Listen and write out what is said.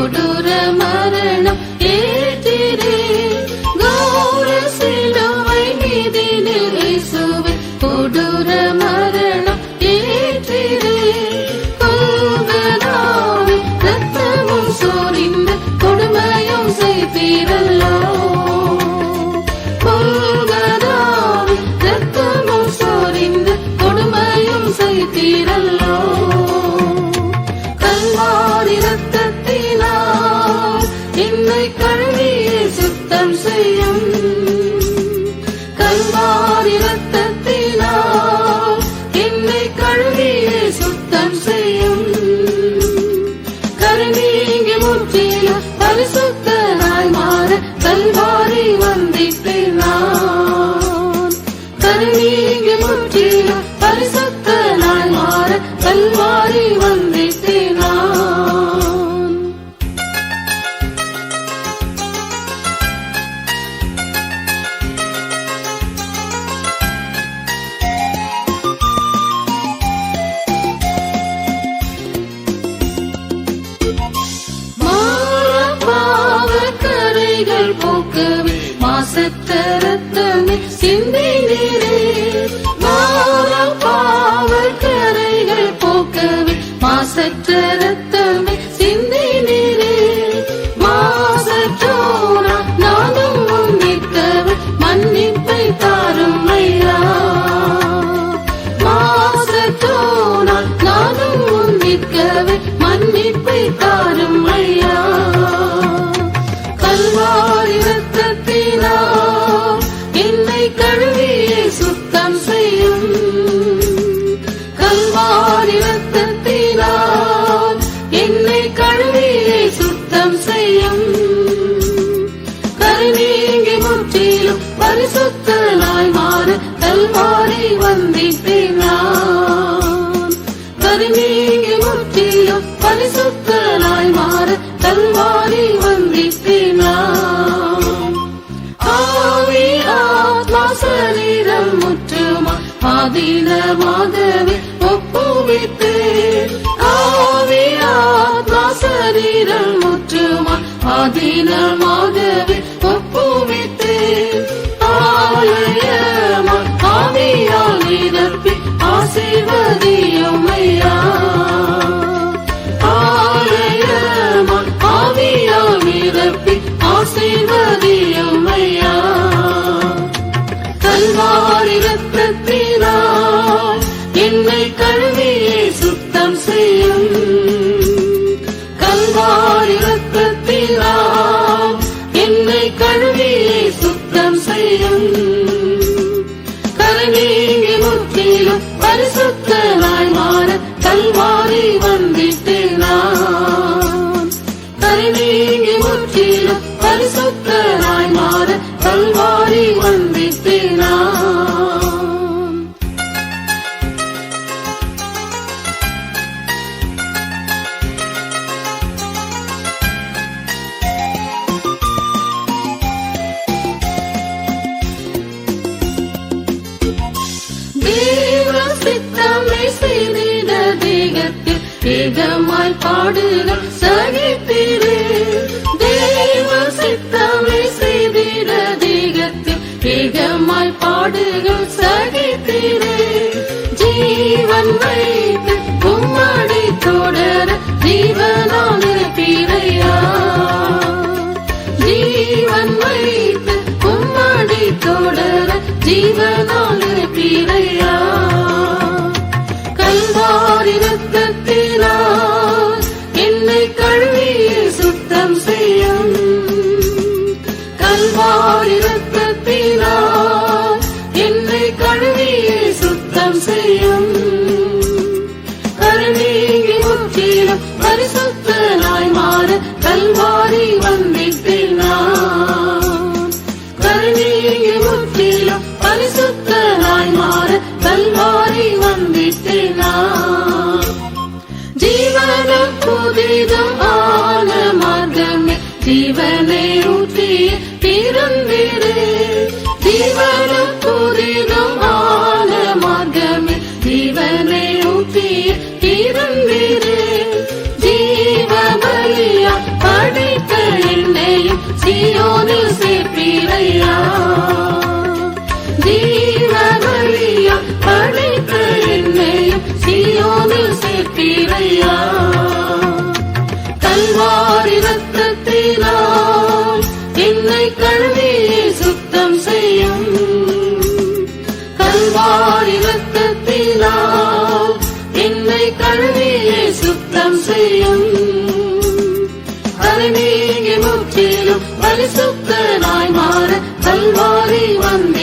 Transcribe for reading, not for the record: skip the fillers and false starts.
கொடூர மரணம் ஏற்றிரே கௌர சிலுவை மீதினில் இயேசுவே கொடூர மரணம் ஏற்றிரே கொல்கதாவில் ரத்தமும் சோரிந்து கொடுமையும் செய்தீரல்லோ கொல்கதாவில் ரத்தமும் சோரிந்து கொடுமையும் செய்தீரல்லோ கல்வாரி ரத்தத்தினால் என்னை கழுவியே சுத்தம் செய்யும் கல்வாரி ரத்தத்தினால் என்னை கழுவியே சுத்தம் செய்யும் கருநீங்கி முற்றிலும் பரிசுத்தனாய் மாற கல்வாரி வந்திட்டேன் நான் கருநீங்கி முற்றிலும் பரிசுத்தனாய் மாற கல்வாரி வந்திட்டேன் நான் பாவக்கரைகள் போக்கவே மாசற்ற ரத்தமே சிந்தினீரே பாவக்கரைகள் போக்கவே மாசற்ற ரத்தமே சிந்தினீரே மாசற்றோனா நானும் முன்னிற்கவே மன்னிப்பை தாரும் ஐயா மாசற்றோனா நானும் முன்னிற்கவே மன்னிப்பை தாரும் ஐயா கல்வாரி ரத்தத்தினால் என்னை கழுவியே சுத்தம் செய்யும் கல்வாரி ரத்தத்தினால் என்னை கழுவியே சுத்தம் செய்யும் கருநீங்கி முற்றிலும் பரிசுத்தனாய் மாற கல்வாரி வந்திட்டேன் நான் கருநீங்கி முற்றிலும் பரிசுத்தனாய் மாற கல்வாரி வந்திட்டேன் நான் ஆவி ஆத்மா சரீரம் முற்றுமா ஆதீனமாகவே ஒப்புவித்தேன் ஆவி ஆத்மா சரீரம் முற்றுமா ஆதீனமாகவே ஒப்புவித்தேன் ஆலயமா ஆவியால் நிரப்பி ஆசீர்வதியும் ஐயா ஆலயமா ஆவியால் நிரப்பி ஆசீர்வதியும் ஐயா கல்வாரி ரத்தத்தினால் என்னை கழுவியே சுத்தம் செய்யும் கல்வாரி ரத்தத்தினால் என்னை கழுவியே சுத்தம் செய்யும் கருநீங்கி முற்றிலும் பரிசுத்தனாய் மாற கல்வாரி வந்திட்டேன் நான் கருநீங்கி முற்றிலும் பரிசுத்தனாய் மாற கல்வாரி வந்திட்டேன் நான் தேவ சித்தமே செய்திட தேகத்தில் ஏகமாய் பாடுகள் சகித்தீரே தேவ சித்தமே செய்திட தேகத்தில் ஏகமாய் பாடுகள் சகித்தீரே ஜீவன் வைத்து உம்மடி தொடர ஜீவனான பிறையா ஜீவன் வைத்து உம்மடி தொடர ஜீவனான பிறையா கல்வாரி ரத்தத்தினால் என்னை கழுவியே சுத்தம் செய்யும் கல்வாரி ரத்தத்தினால் என்னை கழுவியே சுத்தம் செய்யும் கருநீங்கி முற்றிலும் பரிசுத்தனாய் மாற கல்வாரி வந்திட்டேன் நான் கருநீங்கி முற்றிலும் பரிசுத்தனாய் மாற கல்வாரி வந்திட்டேன் நான் ஜீவனம் புதிதும் ஆன மார்க்கமே ஜீவனை ஊற்றிய பிறந்திரே ஜீவனம் புதிதும் ஆன மார்க்கமே ஜீவனை ஊற்றிய பிறந்திரே ஜீவ பலியா கல்வாரி இரத்தத்தினால் என்னை கழுவியே சுத்தம் செய்யும். கரை நீங்கி முற்றிலும் பரிசுத்தனாய் மாற கல்வாரி வந்த